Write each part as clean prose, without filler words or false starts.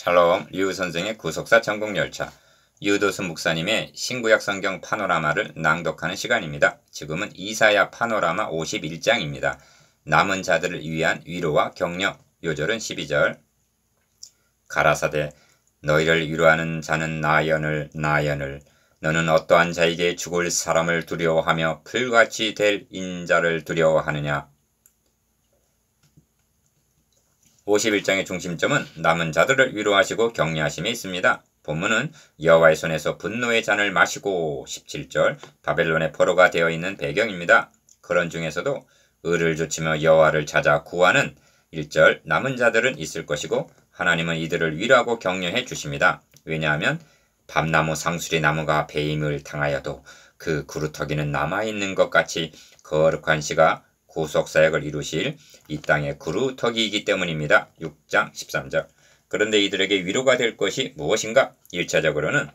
샬롬, 류선생의 구속사 전국열차. 유도수 목사님의 신구약 성경 파노라마를 낭독하는 시간입니다. 지금은 이사야 파노라마 51장입니다. 남은 자들을 위한 위로와 격려. 요절은 12절. 가라사대 너희를 위로하는 자는 나연을 너는 어떠한 자에게 죽을 사람을 두려워하며 풀같이 될 인자를 두려워하느냐. 51장의 중심점은 남은 자들을 위로하시고 격려하심에 있습니다. 본문은 여호와의 손에서 분노의 잔을 마시고 17절 바벨론의 포로가 되어 있는 배경입니다. 그런 중에서도 의를 좇으며 여호와를 찾아 구하는 1절 남은 자들은 있을 것이고 하나님은 이들을 위로하고 격려해 주십니다. 왜냐하면 밤나무 상수리 나무가 배임을 당하여도 그 구루터기는 남아있는 것 같이 거룩한 시가 구속사역을 이루실 이 땅의 구루터기이기 때문입니다. 6장 13절. 그런데 이들에게 위로가 될 것이 무엇인가? 1차적으로는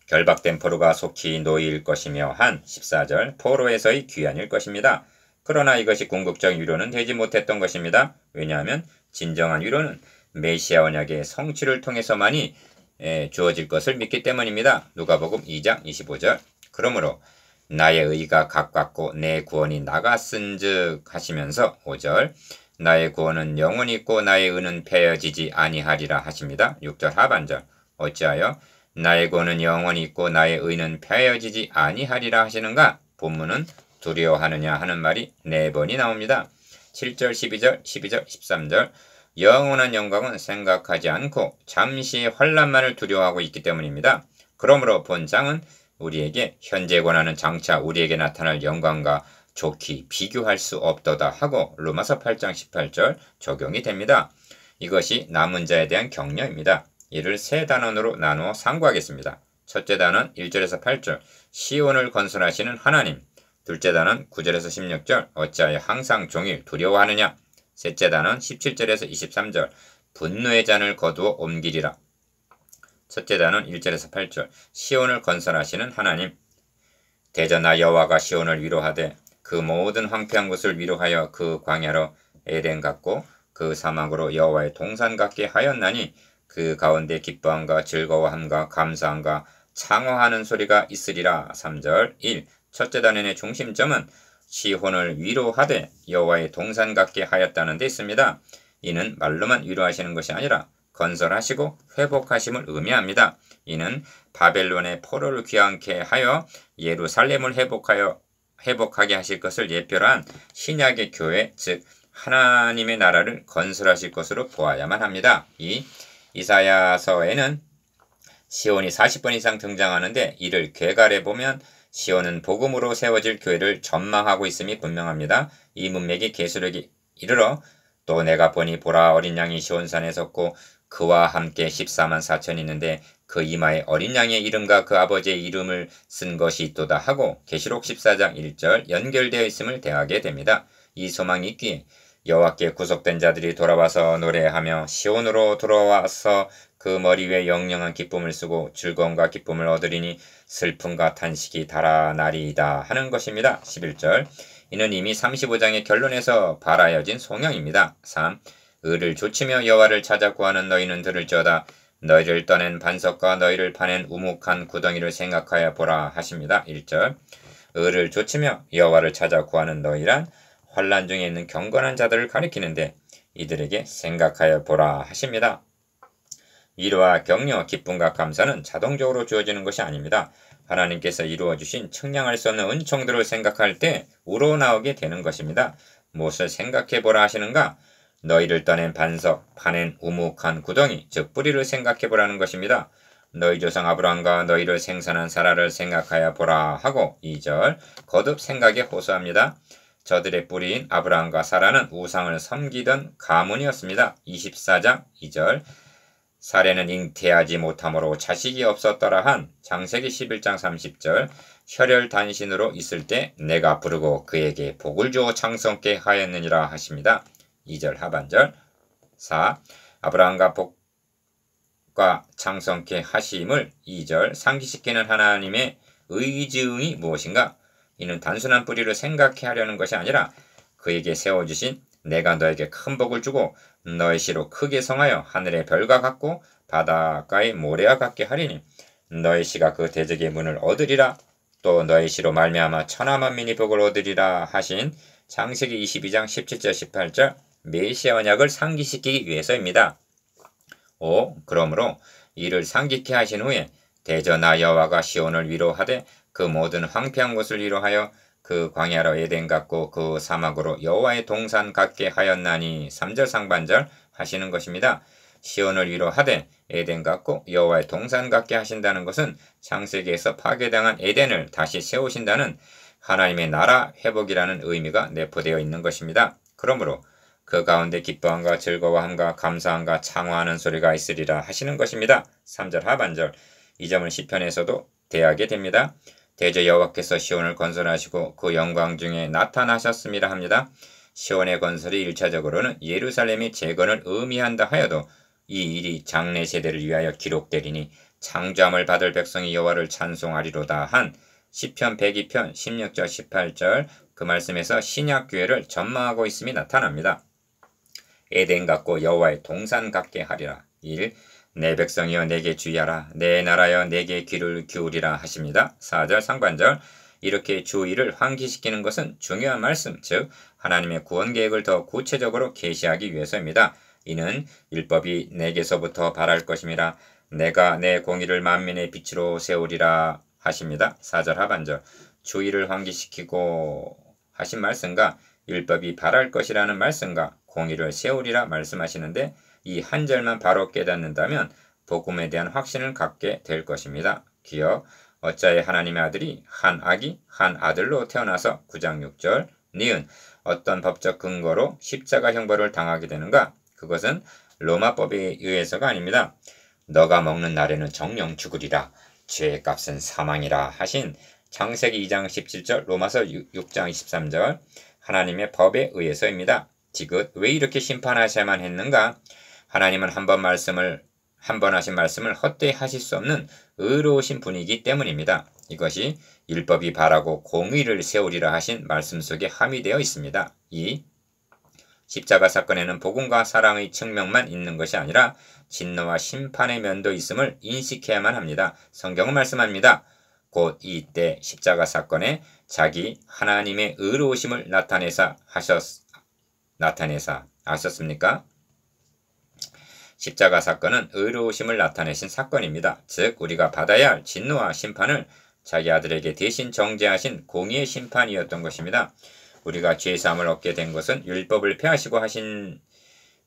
결박된 포로가 속히 노일 것이며 한 14절 포로에서의 귀환일 것입니다. 그러나 이것이 궁극적 위로는 되지 못했던 것입니다. 왜냐하면 진정한 위로는 메시아 언약의 성취를 통해서만이 주어질 것을 믿기 때문입니다. 누가복음 2장 25절. 그러므로 나의 의가 가깝고 내 구원이 나갔은즉 하시면서 5절 나의 구원은 영원히 있고 나의 의는 패여지지 아니하리라 하십니다. 6절 하반절 어찌하여 나의 구원은 영원히 있고 나의 의는 패여지지 아니하리라 하시는가? 본문은 두려워하느냐 하는 말이 4번이 나옵니다. 7절 12절 13절 영원한 영광은 생각하지 않고 잠시 환난만을 두려워하고 있기 때문입니다. 그러므로 본장은 우리에게 현재 권한은 장차 우리에게 나타날 영광과 좋게 비교할 수 없도다 하고 로마서 8장 18절 적용이 됩니다. 이것이 남은 자에 대한 격려입니다. 이를 세 단원으로 나누어 상고하겠습니다. 첫째 단원 1절에서 8절 시온을 건설하시는 하나님. 둘째 단원 9절에서 16절 어찌하여 항상 종일 두려워하느냐. 셋째 단원 17절에서 23절 분노의 잔을 거두어 옮기리라. 첫째 단원 1절에서 8절 시온을 건설하시는 하나님. 대전하 여호와가 시온을 위로하되 그 모든 황폐한 곳을 위로하여 그 광야로 에덴 같고 그 사막으로 여호와의 동산 같게 하였나니 그 가운데 기뻐함과 즐거워함과 감사함과 창화하는 소리가 있으리라. 3절 1. 첫째 단원의 중심점은 시온을 위로하되 여호와의 동산 같게 하였다는 데 있습니다. 이는 말로만 위로하시는 것이 아니라 건설하시고 회복하심을 의미합니다. 이는 바벨론의 포로를 귀환케 하여 예루살렘을 회복하게 하실 것을 예표로 한 신약의 교회, 즉 하나님의 나라를 건설하실 것으로 보아야만 합니다. 이 이사야서에는 시온이 40번 이상 등장하는데 이를 괴갈해 보면 시온은 복음으로 세워질 교회를 전망하고 있음이 분명합니다. 이 문맥이 계시록에 이르러 또 내가 보니 보라 어린 양이 시온산에 섰고 그와 함께 14만 4천이 있는데 그 이마에 어린 양의 이름과 그 아버지의 이름을 쓴 것이 있도다 하고 계시록 14장 1절 연결되어 있음을 대하게 됩니다. 이 소망이 있기에 여호와께 구속된 자들이 돌아와서 노래하며 시온으로 돌아와서 그 머리 위에 영영한 기쁨을 쓰고 즐거움과 기쁨을 얻으리니 슬픔과 탄식이 달아나리이다 하는 것입니다. 11절 이는 이미 35장의 결론에서 발하여진 송영입니다. 3. 의를 좇으며 여호와를 찾아 구하는 너희는 들을지어다. 너희를 떠낸 반석과 너희를 파낸 우묵한 구덩이를 생각하여 보라 하십니다. 1절 의를 좇으며 여호와를 찾아 구하는 너희란 환난 중에 있는 경건한 자들을 가리키는데 이들에게 생각하여 보라 하십니다. 위로와 격려, 기쁨과 감사는 자동적으로 주어지는 것이 아닙니다. 하나님께서 이루어주신 측량할 수 없는 은총들을 생각할 때 우러나오게 되는 것입니다. 무엇을 생각해보라 하시는가? 너희를 떠낸 반석, 파낸 우묵한 구덩이, 즉 뿌리를 생각해보라는 것입니다. 너희 조상 아브라함과 너희를 생산한 사라를 생각하여 보라 하고 2절 거듭 생각에 호소합니다. 저들의 뿌리인 아브라함과 사라는 우상을 섬기던 가문이었습니다. 24장 2절 사례는 잉태하지 못함으로 자식이 없었더라 한 창세기 11장 30절 혈혈단신으로 있을 때 내가 부르고 그에게 복을 주어 창성케 하였느니라 하십니다. 2절 하반절 4. 아브라함과 복과 창성케 하심을 2절 상기시키는 하나님의 의지응이 무엇인가? 이는 단순한 뿌리를 생각해 하려는 것이 아니라 그에게 세워주신 내가 너에게 큰 복을 주고 너의 씨로 크게 성하여 하늘의 별과 같고 바닷가의 모래와 같게 하리니 너의 씨가 그 대적의 문을 얻으리라. 또 너의 씨로 말미암아 천하 만민이 복을 얻으리라 하신 창세기 22장 17절 18절 메시아 언약을 상기시키기 위해서입니다. 5. 그러므로 이를 상기케 하신 후에 대저나 여호와가 시온을 위로하되 그 모든 황폐한 곳을 위로하여 그 광야로 에덴 같고 그 사막으로 여호와의 동산 같게 하였나니 3절 상반절 하시는 것입니다. 시온을 위로하되 에덴 같고 여호와의 동산 같게 하신다는 것은 창세기에서 파괴당한 에덴을 다시 세우신다는 하나님의 나라 회복이라는 의미가 내포되어 있는 것입니다. 그러므로 그 가운데 기뻐함과 즐거워함과 감사함과 창화하는 소리가 있으리라 하시는 것입니다. 3절 하반절 이 점은 시편에서도 대하게 됩니다. 대저 여호와께서 시온을 건설하시고 그 영광 중에 나타나셨습니다 합니다. 시온의 건설이 1차적으로는 예루살렘의 재건을 의미한다 하여도 이 일이 장래 세대를 위하여 기록되리니 창조함을 받을 백성이 여호와를 찬송하리로다 한 시편 102편 16절 18절 그 말씀에서 신약교회를 전망하고 있음이 나타납니다. 에덴 같고 여호와의 동산 같게 하리라. 1. 내 백성이여 내게 주의하라. 내 나라여 내게 귀를 기울이라 하십니다. 4절 상반절 이렇게 주의를 환기시키는 것은 중요한 말씀, 즉 하나님의 구원 계획을 더 구체적으로 계시하기 위해서입니다. 이는 율법이 내게서부터 발할 것임이라. 내가 내 공의를 만민의 빛으로 세우리라 하십니다. 4절 하반절 주의를 환기시키고 하신 말씀과 율법이 발할 것이라는 말씀과 공의를 세우리라 말씀하시는데 이 한 절만 바로 깨닫는다면 복음에 대한 확신을 갖게 될 것입니다. 기억 어찌하여 하나님의 아들이 한 아기 한 아들로 태어나서 9장 6절 니은 어떤 법적 근거로 십자가 형벌을 당하게 되는가? 그것은 로마법에 의해서가 아닙니다. 너가 먹는 날에는 정령 죽으리라. 죄의 값은 사망이라 하신 창세기 2장 17절 로마서 6장 23절 하나님의 법에 의해서입니다. 지긋 왜 이렇게 심판하셔야만 했는가? 하나님은 한 번 하신 말씀을 헛되이 하실 수 없는 의로우신 분이기 때문입니다. 이것이 율법이 바라고 공의를 세우리라 하신 말씀 속에 함의되어 있습니다. 2. 십자가 사건에는 복음과 사랑의 측면만 있는 것이 아니라 진노와 심판의 면도 있음을 인식해야만 합니다. 성경은 말씀합니다. 곧 이때 십자가 사건에 자기 하나님의 의로우심을 나타내사 아셨습니까? 십자가 사건은 의로우심을 나타내신 사건입니다. 즉 우리가 받아야 할 진노와 심판을 자기 아들에게 대신 정죄하신 공의의 심판이었던 것입니다. 우리가 죄사함을 얻게 된 것은 율법을 폐하시려 하신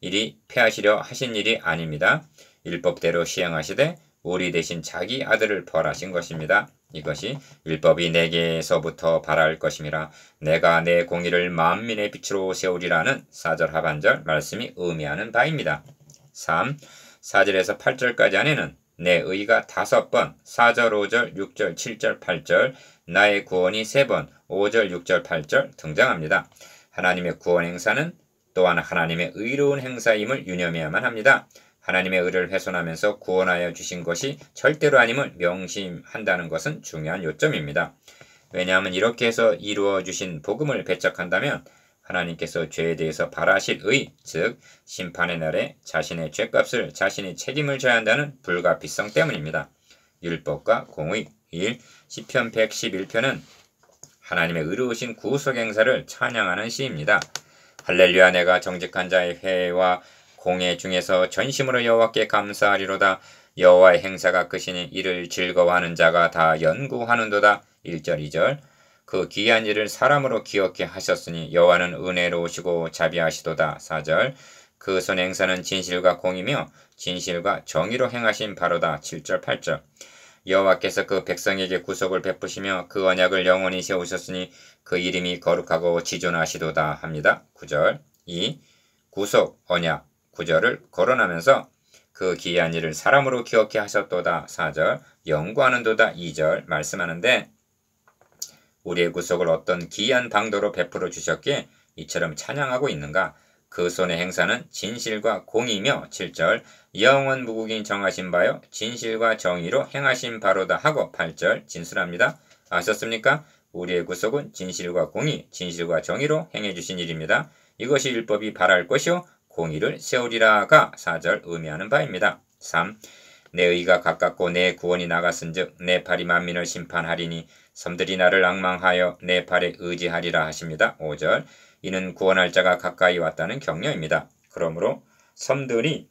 일이 아닙니다. 율법대로 시행하시되 우리 대신 자기 아들을 벌하신 것입니다. 이것이 율법이 내게서부터 발할 것임이라 내가 내 공의를 만민의 빛으로 세우리라는 4절 하반절 말씀이 의미하는 바입니다. 3. 4절에서 8절까지 안에는 내 의가 5번, 4절, 5절, 6절, 7절, 8절, 나의 구원이 3번, 5절, 6절, 8절 등장합니다. 하나님의 구원 행사는 또한 하나님의 의로운 행사임을 유념해야만 합니다. 하나님의 의를 훼손하면서 구원하여 주신 것이 절대로 아님을 명심한다는 것은 중요한 요점입니다. 왜냐하면 이렇게 해서 이루어 주신 복음을 배척한다면 하나님께서 죄에 대해서 발하실 의, 즉 심판의 날에 자신의 죄값을 자신이 책임을 져야 한다는 불가피성 때문입니다. 율법과 공의 1. 시편 111편은 하나님의 의로우신 구속 행사를 찬양하는 시입니다. 할렐루야 내가 정직한 자의 회와 공예 중에서 전심으로 여호와께 감사하리로다. 여호와의 행사가 크시니 이를 즐거워하는 자가 다 연구하는도다. 1절 2절 그 귀한 일을 사람으로 기억해 하셨으니 여호와는 은혜로우시고 자비하시도다. 4절 그 손의 행사는 진실과 공이며 진실과 정의로 행하신 바로다. 7절 8절 여호와께서 그 백성에게 구속을 베푸시며 그 언약을 영원히 세우셨으니 그 이름이 거룩하고 지존하시도다 합니다. 9절 2. 구속, 언약, 9절을 거론하면서 그 기이한 일을 사람으로 기억해 하셨도다. 4절 연구하는도다. 2절 말씀하는데 우리의 구속을 어떤 기이한 방도로 베풀어 주셨기에 이처럼 찬양하고 있는가? 그 손의 행사는 진실과 공의며 7절 영원 무국인 정하신 바요 진실과 정의로 행하신 바로다 하고 8절 진술합니다. 아셨습니까? 우리의 구속은 진실과 공의, 진실과 정의로 행해 주신 일입니다. 이것이 율법이 바랄 것이요 공의를 세우리라가 4절 의미하는 바입니다. 3. 내 의가 가깝고 내 구원이 나갔은즉 내 팔이 만민을 심판하리니 섬들이 나를 앙망하여 내 팔에 의지하리라 하십니다. 5절 이는 구원할 자가 가까이 왔다는 격려입니다. 그러므로 섬들이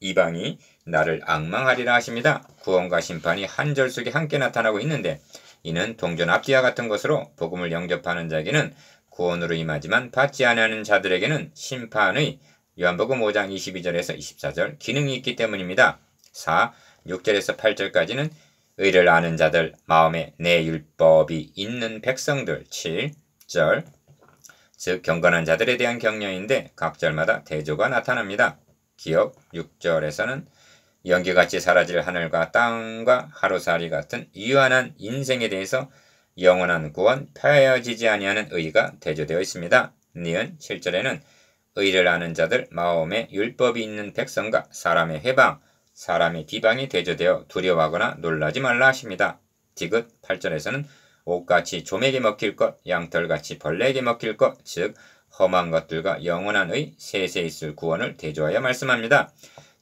이방이 나를 앙망하리라 하십니다. 구원과 심판이 한 절 속에 함께 나타나고 있는데 이는 동전 앞뒤와 같은 것으로 복음을 영접하는 자에게는 구원으로 임하지만 받지 아니하는 자들에게는 심판의 요한복음 5장 22절에서 24절 기능이 있기 때문입니다. 4. 6절에서 8절까지는 의를 아는 자들, 마음에 내 율법이 있는 백성들. 7절 즉 경건한 자들에 대한 격려인데 각 절마다 대조가 나타납니다. 기억 6절에서는 연기같이 사라질 하늘과 땅과 하루살이 같은 유한한 인생에 대해서 영원한 구원, 펴어지지 아니하는 의가 대조되어 있습니다. 니은 7절에는 의를 아는 자들, 마음에 율법이 있는 백성과 사람의 회방, 사람의 비방이 대조되어 두려워하거나 놀라지 말라 하십니다. 디귿 8절에서는 옷같이 좀에게 먹힐 것, 양털같이 벌레에게 먹힐 것, 즉 험한 것들과 영원한 의, 세세 있을 구원을 대조하여 말씀합니다.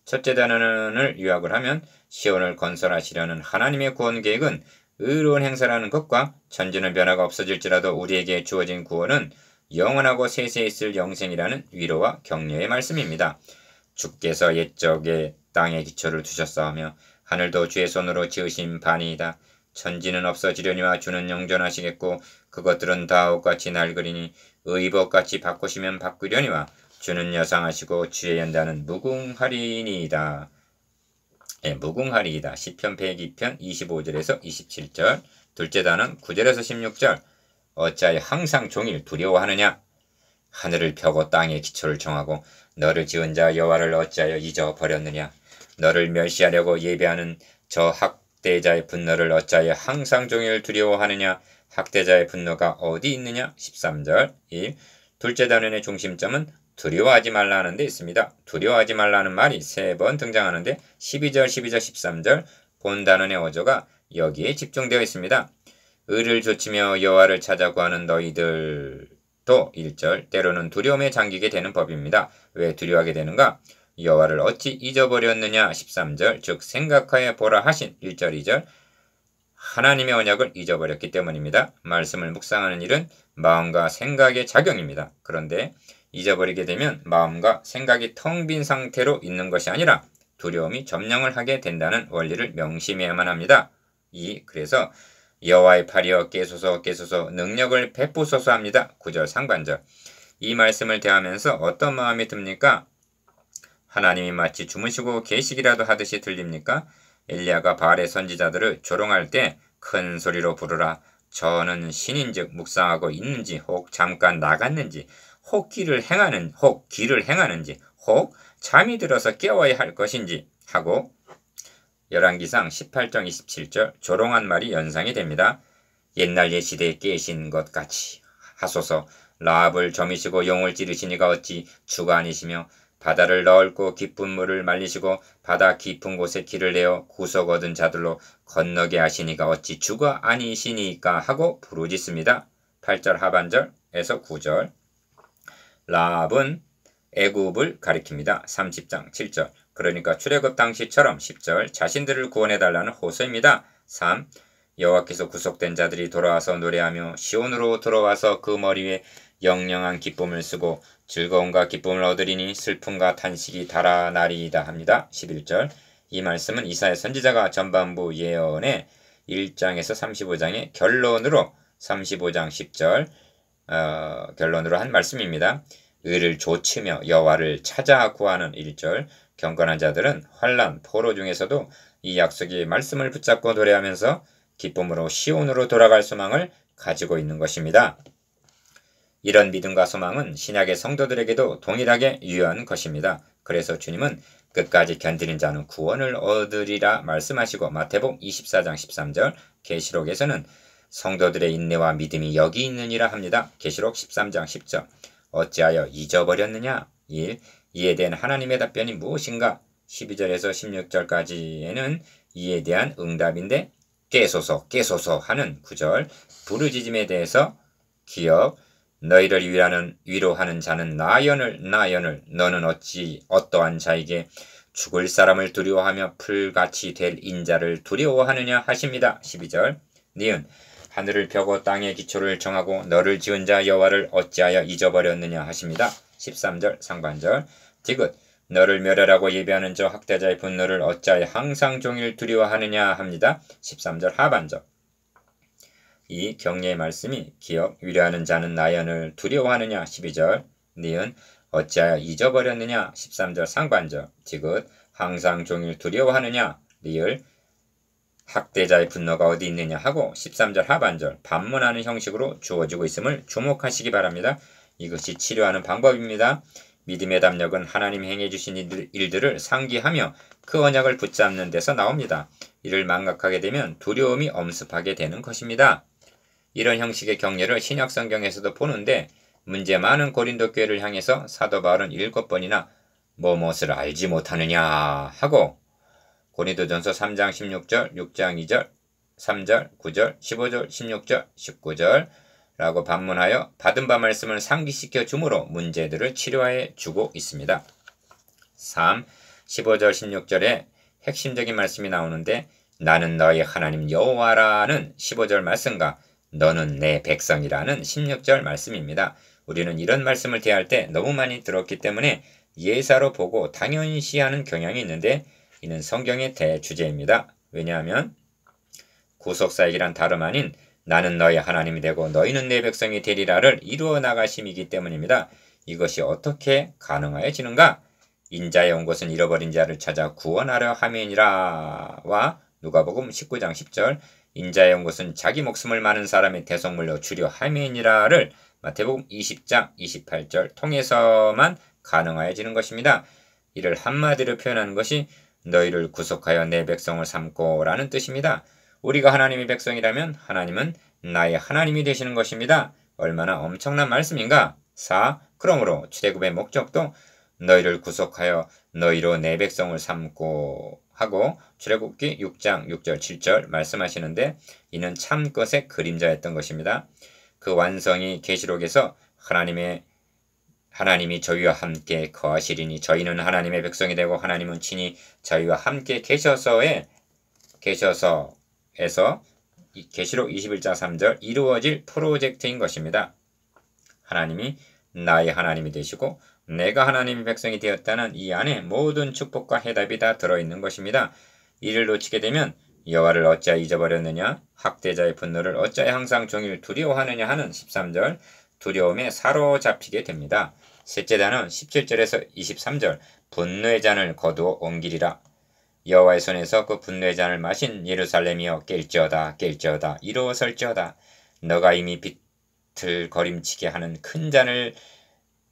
첫째 단원을 요약을 하면 시온을 건설하시려는 하나님의 구원 계획은 의로운 행사라는 것과 천지는 변화가 없어질지라도 우리에게 주어진 구원은 영원하고 세세 있을 영생이라는 위로와 격려의 말씀입니다. 주께서 옛적에 땅에 기초를 두셨사오며 하늘도 주의 손으로 지으신 바니이다. 천지는 없어지려니와 주는 영존하시겠고 그것들은 다 옷같이 낡으리니 의복같이 바꾸시면 바꾸려니와 주는 여상하시고 주의 연단은 무궁하리니이다. 무궁하리이다. 시편 102편 25절에서 27절. 둘째 단은 9절에서 16절. 어찌하여 항상 종일 두려워하느냐? 하늘을 펴고 땅에 기초를 정하고 너를 지은 자 여호와를 어찌하여 잊어버렸느냐? 너를 멸시하려고 예배하는 저 학대자의 분노를 어찌하여 항상 종일 두려워하느냐? 학대자의 분노가 어디 있느냐? 13절. 1. 둘째 단원의 중심점은 두려워하지 말라는 데 있습니다. 두려워하지 말라는 말이 3번 등장하는데 12절, 12절, 13절 본 단원의 어조가 여기에 집중되어 있습니다. 의를 조치며 여호와를 찾아 구하는 너희들도 1절 때로는 두려움에 잠기게 되는 법입니다. 왜 두려워하게 되는가? 여호와를 어찌 잊어버렸느냐 13절 즉 생각하여 보라 하신 1절 2절 하나님의 언약을 잊어버렸기 때문입니다. 말씀을 묵상하는 일은 마음과 생각의 작용입니다. 그런데 잊어버리게 되면 마음과 생각이 텅 빈 상태로 있는 것이 아니라 두려움이 점령을 하게 된다는 원리를 명심해야만 합니다. 그래서 여호와의 팔이여 깨소서 깨소서 능력을 베푸소서 합니다. 9절 상반절. 이 말씀을 대하면서 어떤 마음이 듭니까? 하나님이 마치 주무시고 계시기라도 하듯이 들립니까? 엘리야가 바알의 선지자들을 조롱할 때 큰 소리로 부르라. 저는 신인즉 묵상하고 있는지 혹 잠깐 나갔는지 혹 길을 행하는지 혹 잠이 들어서 깨워야 할 것인지 하고 열왕기상 18장 27절 조롱한 말이 연상이 됩니다. 옛날 옛시대에 깨신 것 같이 하소서. 라합을 점이시고 용을 찌르시니가 어찌 주가 아니시며 바다를 넓고 깊은 물을 말리시고 바다 깊은 곳에 길을 내어 구석 얻은 자들로 건너게 하시니가 어찌 주가 아니시니까 하고 부르짖습니다. 8절 하반절에서 9절. 라합은 애굽을 가리킵니다. 30장 7절. 그러니까 출애굽 당시처럼 10절 자신들을 구원해달라는 호소입니다. 3. 여호와께서 구속된 자들이 돌아와서 노래하며 시온으로 들어와서 그 머리 위에 영영한 기쁨을 쓰고 즐거움과 기쁨을 얻으리니 슬픔과 탄식이 달아나리이다 합니다. 11절. 이 말씀은 이사야 선지자가 전반부 예언의 1장에서 35장의 결론으로 35장 10절 결론으로 한 말씀입니다. 의를 조치며 여호와를 찾아 구하는 1절. 경건한 자들은 환난, 포로 중에서도 이 약속의 말씀을 붙잡고 노래하면서 기쁨으로 시온으로 돌아갈 소망을 가지고 있는 것입니다. 이런 믿음과 소망은 신약의 성도들에게도 동일하게 유효한 것입니다. 그래서 주님은 끝까지 견디는 자는 구원을 얻으리라 말씀하시고 마태복음 24장 13절, 계시록에서는 성도들의 인내와 믿음이 여기 있느니라 합니다. 계시록 13장 10절. 어찌하여 잊어버렸느냐? 1. 이에 대한 하나님의 답변이 무엇인가? 12절에서 16절까지에는 이에 대한 응답인데 깨소서 깨소서 하는 9절 부르짖음에 대해서 기억 너희를 위로하는 자는 나연을 너는 어찌 어떠한 자에게 죽을 사람을 두려워하며 풀같이 될 인자를 두려워하느냐 하십니다. 12절 니은 하늘을 펴고 땅의 기초를 정하고 너를 지은 자 여호와를 어찌하여 잊어버렸느냐 하십니다. 13절 상반절 디귿 너를 멸하라고 예비하는 저 학대자의 분노를 어찌하여 항상 종일 두려워하느냐 합니다. 13절 하반절 이 경례의 말씀이 기억 위로하는 자는 나연을 두려워하느냐 12절 니은 어찌하여 잊어버렸느냐 13절 상반절 디귿 항상 종일 두려워하느냐 리을 학대자의 분노가 어디 있느냐 하고 13절 하반절 반문하는 형식으로 주어지고 있음을 주목하시기 바랍니다. 이것이 치료하는 방법입니다. 믿음의 담력은 하나님 행해주신 일들을 상기하며 그 언약을 붙잡는 데서 나옵니다. 이를 망각하게 되면 두려움이 엄습하게 되는 것입니다. 이런 형식의 경례를 신약성경에서도 보는데 문제 많은 고린도 교회를 향해서 사도 바울은 7번이나 무엇을 알지 못하느냐 하고 고린도전서 3장 16절, 6장 2절, 3절, 9절, 15절, 16절, 19절 라고 반문하여 받은 바 말씀을 상기시켜 주므로 문제들을 치료해 주고 있습니다. 3. 15절 16절에 핵심적인 말씀이 나오는데 나는 너희 하나님 여호와라는 15절 말씀과 너는 내 백성이라는 16절 말씀입니다. 우리는 이런 말씀을 대할 때 너무 많이 들었기 때문에 예사로 보고 당연시하는 경향이 있는데 이는 성경의 대주제입니다. 왜냐하면 구속사역이란 다름 아닌 나는 너희 하나님이 되고 너희는 내 백성이 되리라를 이루어 나가심이기 때문입니다. 이것이 어떻게 가능하여지는가? 인자에 온 것은 잃어버린 자를 찾아 구원하려 함이니라 와 누가복음 19장 10절 인자에 온 것은 자기 목숨을 많은 사람의 대속물로 주려 함이니라를 마태복음 20장 28절 통해서만 가능하여지는 것입니다. 이를 한마디로 표현하는 것이 너희를 구속하여 내 백성을 삼고 라는 뜻입니다. 우리가 하나님의 백성이라면 하나님은 나의 하나님이 되시는 것입니다. 얼마나 엄청난 말씀인가? 4. 그러므로 출애굽의 목적도 너희를 구속하여 너희로 내 백성을 삼고 하고 출애굽기 6장 6절 7절 말씀하시는데 이는 참 것의 그림자였던 것입니다. 그 완성이 계시록에서 하나님이 저희와 함께 거하시리니 저희는 하나님의 백성이 되고 하나님은 친히 저희와 함께 계셔서에서 계시록 21장 3절 이루어질 프로젝트인 것입니다. 하나님이 나의 하나님이 되시고 내가 하나님의 백성이 되었다는 이 안에 모든 축복과 해답이 다 들어있는 것입니다. 이를 놓치게 되면 여호와를 어찌하여 잊어버렸느냐 학대자의 분노를 어찌하여 항상 종일 두려워하느냐 하는 13절 두려움에 사로잡히게 됩니다. 셋째 단은 17절에서 23절 분노의 잔을 거두어 옮기리라 여호와의 손에서 그 분노의 잔을 마신 예루살렘이여 깰지어다 일어설지어다 너가 이미 비틀거림치게 하는 큰 잔을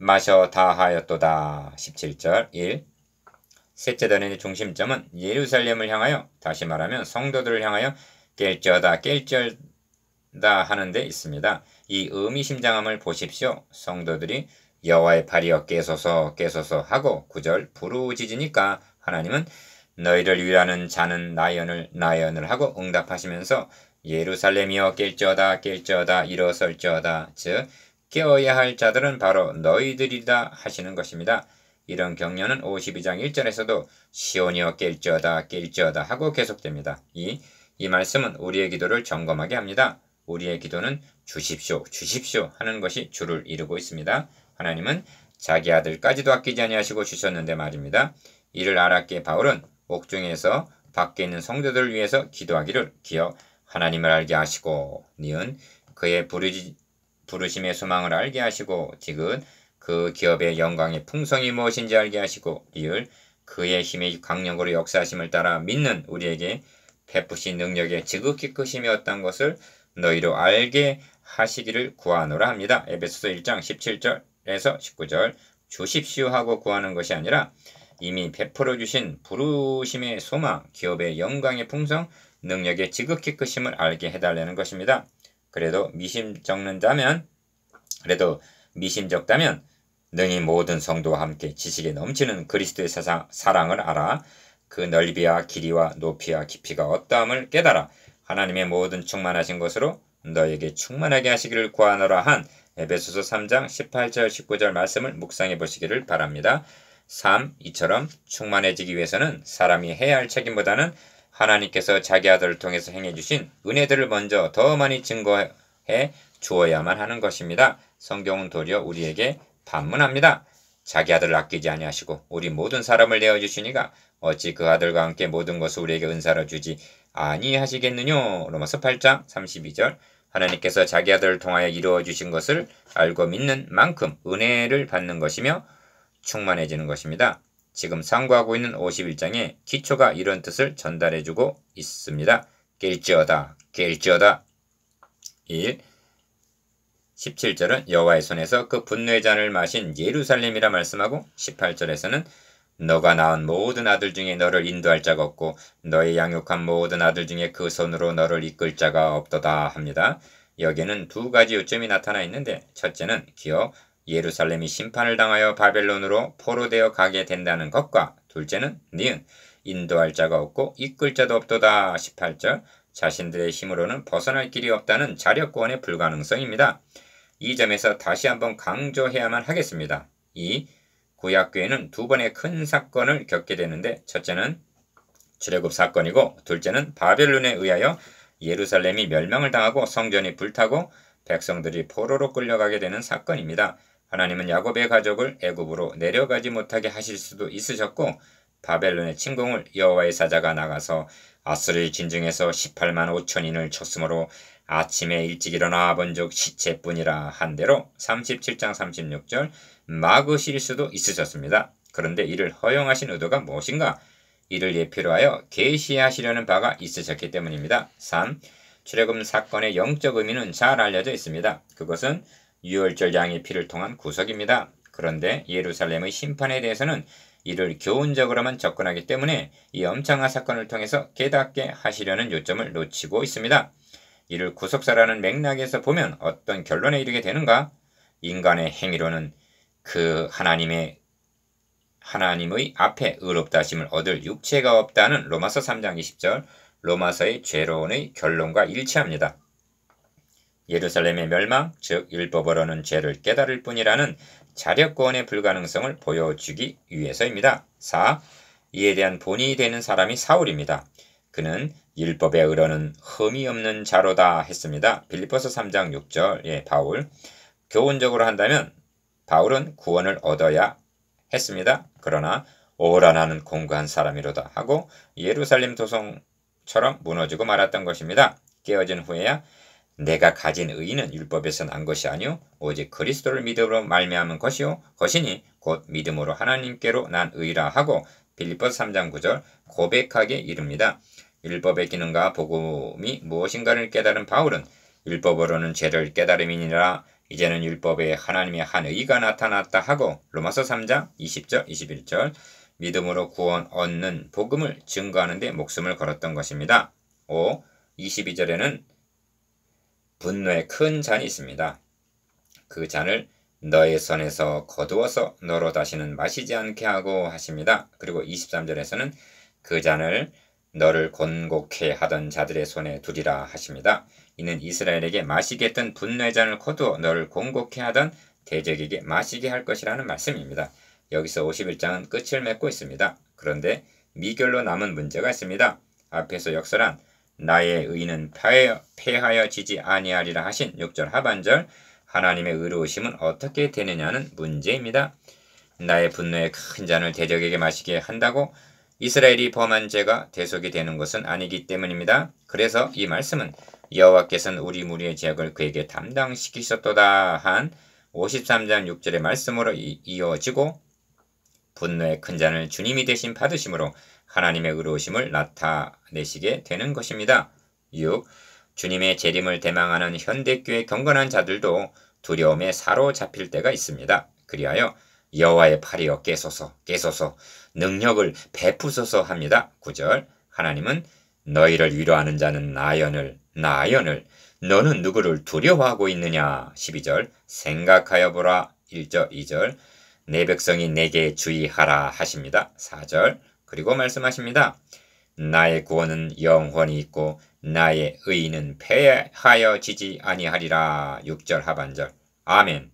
마셔 다하였도다. 17절 1. 셋째 단의 중심점은 예루살렘을 향하여 다시 말하면 성도들을 향하여 깰지어다 하는 데 있습니다. 이 의미심장함을 보십시오. 성도들이 여호와의 발이여 깨소서 하고 9절 부르짖으니까 하나님은 너희를 위하는 자는 나연을 하고 응답하시면서 예루살렘이여 깰지어다 일어설지어다 즉 깨어야 할 자들은 바로 너희들이다 하시는 것입니다. 이런 격려는 52장 1절에서도 시온이여 깰지어다 하고 계속됩니다. 이 말씀은 우리의 기도를 점검하게 합니다. 우리의 기도는 주십시오 하는 것이 주를 이루고 있습니다. 하나님은 자기 아들까지도 아끼지 아니하시고 주셨는데 말입니다. 이를 알았기에 바울은 옥중에서 밖에 있는 성도들을 위해서 기도하기를 기억 하나님을 알게 하시고 니은 그의 부르심의 소망을 알게 하시고 디귿 그 기업의 영광의 풍성이 무엇인지 알게 하시고 리을 그의 힘의 강력으로 역사하심을 따라 믿는 우리에게 베푸신 능력의 지극히 크심이 어떤 것을 너희로 알게 하시기를 구하노라 합니다. 에베소서 1장 17절에서 19절 주십시오 하고 구하는 것이 아니라 이미 베풀어 주신 부르심의 소망, 기업의 영광의 풍성, 능력의 지극히 크심을 알게 해달라는 것입니다. 그래도 미심적다면 능히 모든 성도와 함께 지식에 넘치는 그리스도의 사랑을 알아 그 넓이와 길이와 높이와 깊이가 어떠함을 깨달아 하나님의 모든 충만하신 것으로 너에게 충만하게 하시기를 구하노라 한 에베소서 3장 18절 19절 말씀을 묵상해 보시기를 바랍니다. 3. 이처럼 충만해지기 위해서는 사람이 해야 할 책임보다는 하나님께서 자기 아들을 통해서 행해 주신 은혜들을 먼저 더 많이 증거해 주어야만 하는 것입니다. 성경은 도리어 우리에게 반문합니다. 자기 아들을 아끼지 아니하시고 우리 모든 사람을 내어 주시니가 어찌 그 아들과 함께 모든 것을 우리에게 은사로 주지 아니하시겠느냐. 로마서 8장 32절. 하나님께서 자기 아들을 통하여 이루어 주신 것을 알고 믿는 만큼 은혜를 받는 것이며 충만해지는 것입니다. 지금 상고하고 있는 51장의 기초가 이런 뜻을 전달해주고 있습니다. 깰지어다 깰지어다. 1. 17절은 여호와의 손에서 그 분노의 잔을 마신 예루살렘이라 말씀하고 18절에서는 너가 낳은 모든 아들 중에 너를 인도할 자가 없고 너의 양육한 모든 아들 중에 그 손으로 너를 이끌 자가 없도다 합니다. 여기에는 두 가지 요점이 나타나 있는데 첫째는 기어 예루살렘이 심판을 당하여 바벨론으로 포로되어 가게 된다는 것과 둘째는 니은 인도할 자가 없고 이끌 자도 없도다 18절 자신들의 힘으로는 벗어날 길이 없다는 자력구원의 불가능성입니다. 이 점에서 다시 한번 강조해야만 하겠습니다. 이 구약교회는 두 번의 큰 사건을 겪게 되는데 첫째는 출애굽 사건이고 둘째는 바벨론에 의하여 예루살렘이 멸망을 당하고 성전이 불타고 백성들이 포로로 끌려가게 되는 사건입니다. 하나님은 야곱의 가족을 애굽으로 내려가지 못하게 하실 수도 있으셨고 바벨론의 침공을 여호와의 사자가 나가서 아스르의 진중에서 18만 5천인을 쳤으므로 아침에 일찍 일어나 본즉 시체뿐이라 한 대로 37장 36절 막으실 수도 있으셨습니다. 그런데 이를 허용하신 의도가 무엇인가? 이를 예표로 하여 계시하시려는 바가 있으셨기 때문입니다. 3. 출애굽 사건의 영적 의미는 잘 알려져 있습니다. 그것은 유월절 양의 피를 통한 구속입니다. 그런데 예루살렘의 심판에 대해서는 이를 교훈적으로만 접근하기 때문에 이 엄청난 사건을 통해서 깨닫게 하시려는 요점을 놓치고 있습니다. 이를 구속사라는 맥락에서 보면 어떤 결론에 이르게 되는가? 인간의 행위로는 그 하나님의 앞에 의롭다 하심을 얻을 육체가 없다는 로마서 3장 20절 로마서의 죄론의 결론과 일치합니다. 예루살렘의 멸망, 즉 율법으로는 죄를 깨달을 뿐이라는 자력구원의 불가능성을 보여주기 위해서입니다. 4. 이에 대한 본이 되는 사람이 사울입니다. 그는 율법의 의로는 흠이 없는 자로다 했습니다. 빌립보서 3장 6절 바울. 교훈적으로 한다면 바울은 구원을 얻어야 했습니다. 그러나 오라 나는 공고한 사람이로다 하고 예루살렘 도성처럼 무너지고 말았던 것입니다. 깨어진 후에야 내가 가진 의는 율법에서 난 것이 아니요 오직 그리스도를 믿음으로 말미암은 것이니 곧 믿음으로 하나님께로 난 의라 하고 빌립보서 3장 9절 고백하게 이릅니다. 율법의 기능과 복음이 무엇인가를 깨달은 바울은 율법으로는 죄를 깨달음이니라 이제는 율법에 하나님의 한 의가 나타났다 하고 로마서 3장 20절 21절 믿음으로 구원 얻는 복음을 증거하는 데 목숨을 걸었던 것입니다. 5. 22절에는 분노의 큰 잔이 있습니다. 그 잔을 너의 손에서 거두어서 너로 다시는 마시지 않게 하고 하십니다. 그리고 23절에서는 그 잔을 너를 곤곡해 하던 자들의 손에 두리라 하십니다. 이는 이스라엘에게 마시게 했던 분노의 잔을 거두어 너를 곤곡해 하던 대적에게 마시게 할 것이라는 말씀입니다. 여기서 51장은 끝을 맺고 있습니다. 그런데 미결로 남은 문제가 있습니다. 앞에서 역설한 나의 의는 패하여지지 아니하리라 하신 6절 하반절 하나님의 의로우심은 어떻게 되느냐는 문제입니다. 나의 분노의 큰 잔을 대적에게 마시게 한다고 이스라엘이 범한 죄가 대속이 되는 것은 아니기 때문입니다. 그래서 이 말씀은 여호와께서는 우리 무리의 죄악을 그에게 담당시키셨도다 한 53장 6절의 말씀으로 이어지고 분노의 큰 잔을 주님이 대신 받으심으로 하나님의 의로우심을 나타내시게 되는 것입니다. 6. 주님의 재림을 대망하는 현대교회 경건한 자들도 두려움에 사로잡힐 때가 있습니다. 그리하여 여호와의 팔이여 깨소서 능력을 베푸소서 합니다. 9절 하나님은 너희를 위로하는 자는 나연을 너는 누구를 두려워하고 있느냐 12절 생각하여 보라 1절 2절 내 백성이 내게 주의하라 하십니다. 4절 그리고 말씀하십니다. 나의 구원은 영원히 있고 나의 의는 패하여지지 아니하리라 6절 하반절 아멘.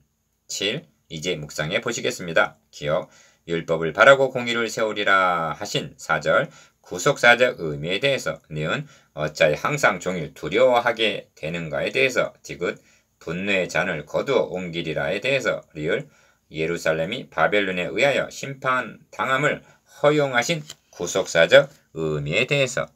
7. 이제 묵상해 보시겠습니다. 기억. 율법을 바라고 공의를 세우리라 하신 4절 구속사적 의미에 대해서 니은 어찌하여 항상 종일 두려워하게 되는가에 대해서 디귿 분노의 잔을 거두어 옮기리라에 대해서 리을 예루살렘이 바벨론에 의하여 심판당함을 허용하신 구속사적 의미에 대해서